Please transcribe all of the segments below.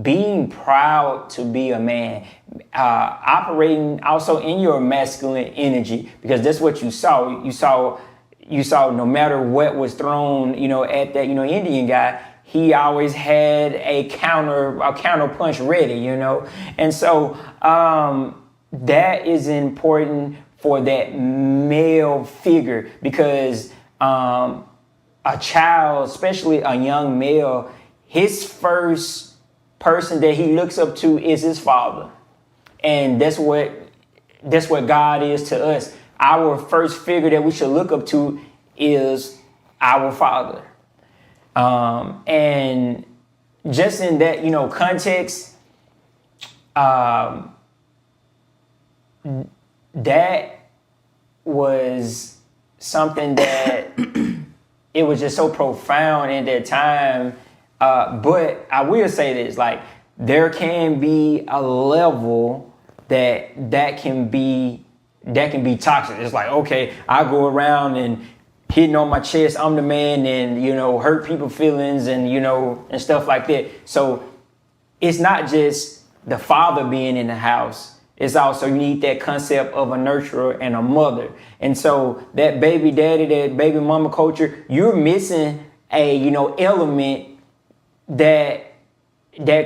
being proud to be a man, operating also in your masculine energy, because that's what you saw. You saw no matter what was thrown, at that, Indian guy, he always had a counter punch ready, and so that is important for that male figure, because a child, especially a young male, his first person that he looks up to is his father, and that's what God is to us. Our first figure that we should look up to is our Father. And just in that, context, that was something that it was just so profound in that time. But I will say this, like, there can be a level that can be toxic. It's like, okay, I go around and hitting on my chest, I'm the man, and hurt people's feelings, and and stuff like that. So it's not just the father being in the house. It's also, you need that concept of a nurturer and a mother. And so that baby daddy, that baby mama culture, you're missing a element that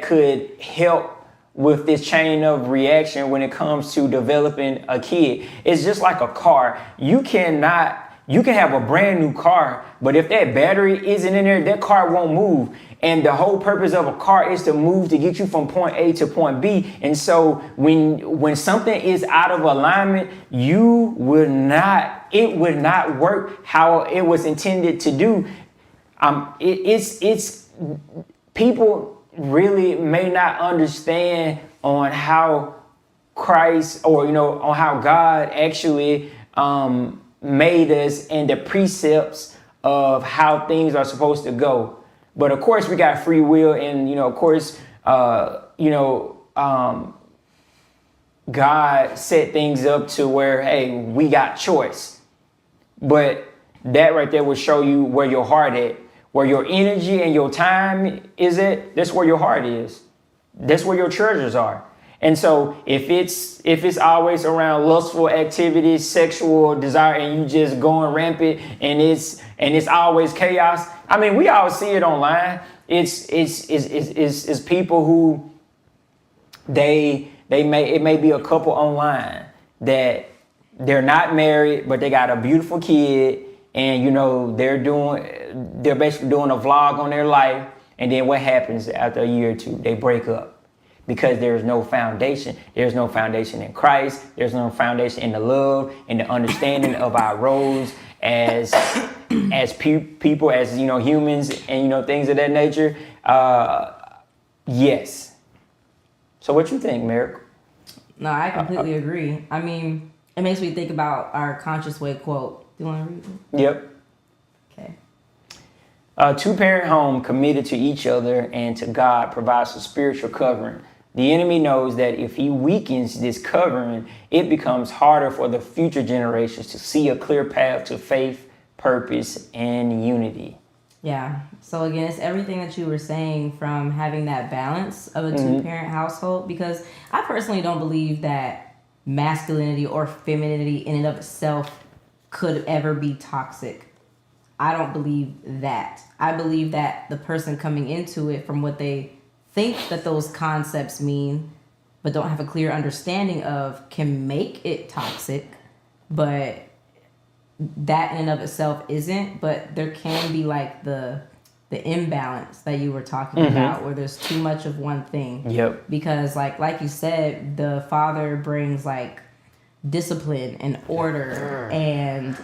could help with this chain of reaction when it comes to developing a kid. It's just like a car. You can have a brand new car, but if that battery isn't in there, that car won't move. And the whole purpose of a car is to move, to get you from point A to point B. And so when something is out of alignment, it would not work how it was intended to do. It's people really may not understand on how Christ, or on how God actually made us, and the precepts of how things are supposed to go. But of course, we got free will, and of course, God set things up to where, hey, we got choice. But that right there will show you where your heart at, where your energy and your time is at. That's where your heart is. That's where your treasures are. And so if it's always around lustful activities, sexual desire, and you just going rampant, and it's always chaos. I mean, we all see it online. It's people who it may be a couple online that they're not married, but they got a beautiful kid, and they're basically doing a vlog on their life, and then what happens after a year or two? They break up. Because there's no foundation. There's no foundation in Christ. There's no foundation in the love and the understanding of our roles as people, as humans, and things of that nature. Yes. So what you think, Mirakle? No, I completely agree. I mean, it makes me think about our Conscious Way quote. Do you want to read it? Yep. Okay. A two-parent home committed to each other and to God provides a spiritual covering. The enemy knows that if he weakens this covering, it becomes harder for the future generations to see a clear path to faith, purpose, and unity. Yeah. So again, it's everything that you were saying, from having that balance of a two-parent household, because I personally don't believe that masculinity or femininity in and of itself could ever be toxic. I don't believe that. I believe that the person coming into it, from what they think that those concepts mean, but don't have a clear understanding of, can make it toxic. But that in and of itself isn't. But there can be like the imbalance that you were talking about, where there's too much of one thing. Yep. Because like you said, the father brings like discipline and order and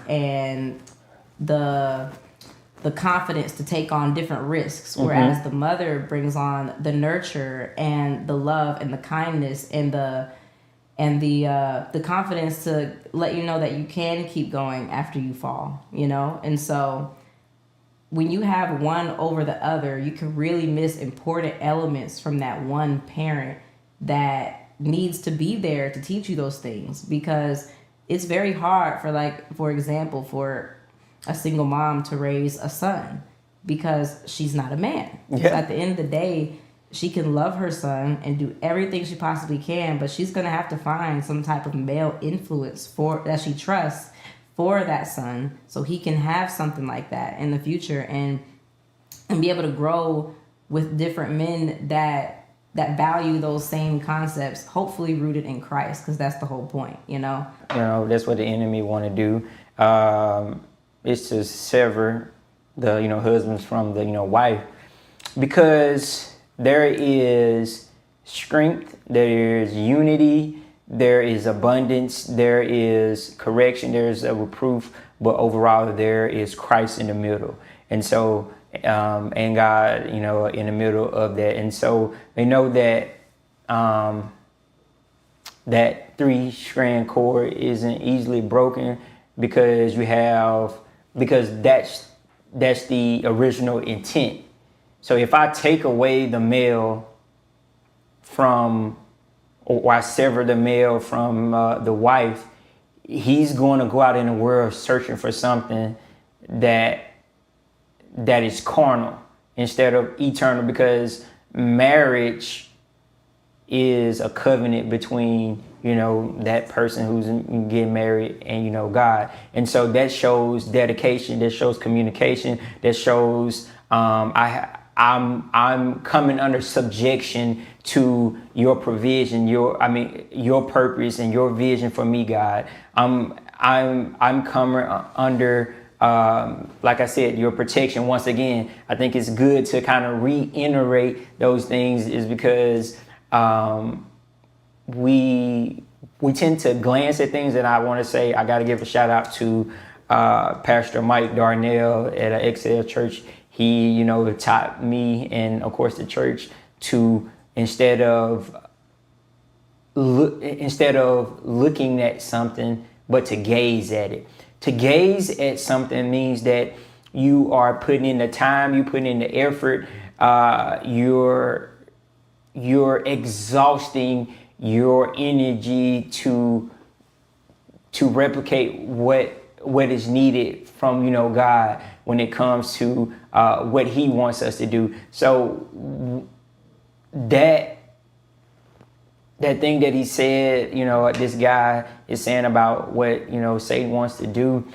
the confidence to take on different risks, whereas the mother brings on the nurture and the love and the kindness and the confidence to let you know that you can keep going after you fall, And so when you have one over the other, you can really miss important elements from that one parent that needs to be there to teach you those things, because it's very hard for example, for a single mom to raise a son, because she's not a man. Yeah. So at the end of the day, she can love her son and do everything she possibly can, but she's gonna have to find some type of male influence for that she trusts for that son, so he can have something like that in the future and be able to grow with different men that value those same concepts, hopefully rooted in Christ, because that's the whole point, you know. That's what the enemy want to do. It's to sever the husbands from the wife, because there is strength, there is unity, there is abundance, there is correction, there is a reproof, but overall there is Christ in the middle. And so and God, in the middle of that. And so they know that that 3-strand cord isn't easily broken, because that's the original intent. So if I take away the male or I sever the male from the wife, he's going to go out in the world searching for something that is carnal instead of eternal, because marriage is a covenant between that person who's getting married and God. And so that shows dedication, that shows communication, that shows I'm coming under subjection to your provision, your purpose and your vision for me, God. I'm coming under like I said, your protection. Once again, I think it's good to kind of reiterate those things, is because we tend to glance at things. And I want to say, I got to give a shout out to Pastor Mike Darnell at Excel Church. He, taught me, and of course the church, to instead of looking at something, but to gaze at it. To gaze at something means that you are putting in the time, you putting in the effort, you're exhausting your energy to replicate what is needed from God when it comes to what He wants us to do. So that thing that he said, this guy is saying about what Satan wants to do,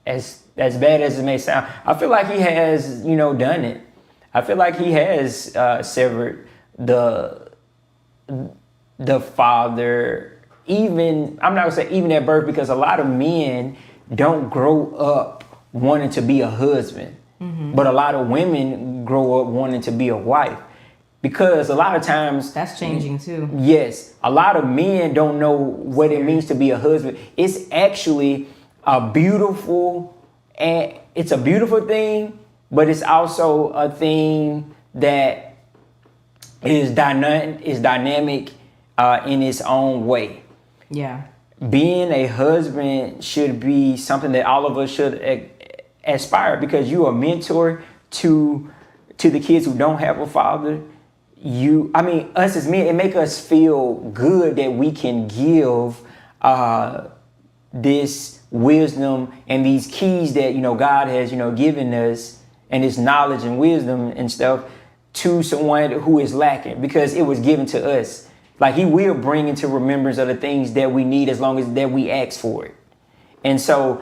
as bad as it may sound, I feel like he has done it. I feel like he has severed the father, even, I'm not gonna say even at birth, because a lot of men don't grow up wanting to be a husband, but a lot of women grow up wanting to be a wife. Because a lot of times that's changing too. Yes, a lot of men don't know what it means to be a husband. It's actually a beautiful thing, but it's also a thing that is dynamic in its own way. Yeah. Being a husband should be something that all of us should aspire, because you are a mentor to the kids who don't have a father. Us as men, it make us feel good that we can give this wisdom and these keys that God has given us, and this knowledge and wisdom and stuff, to someone who is lacking, because it was given to us. Like, He will bring into remembrance of the things that we need, as long as that we ask for it. And so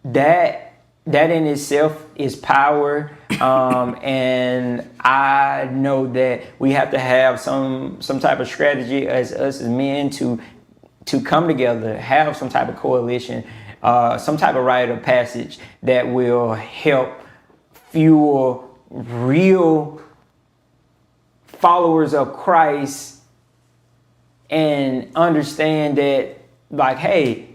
that in itself is power. And I know that we have to have some type of strategy as us as men to come together, have some type of coalition, some type of rite of passage that will help fuel real followers of Christ, and understand that, like, hey,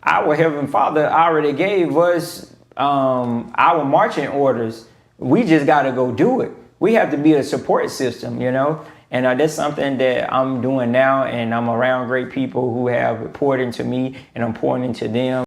our Heavenly Father already gave us our marching orders. We just got to go do it. We have to be a support system, and that's something that I'm doing now. And I'm around great people who have poured into me, and I'm pouring into them.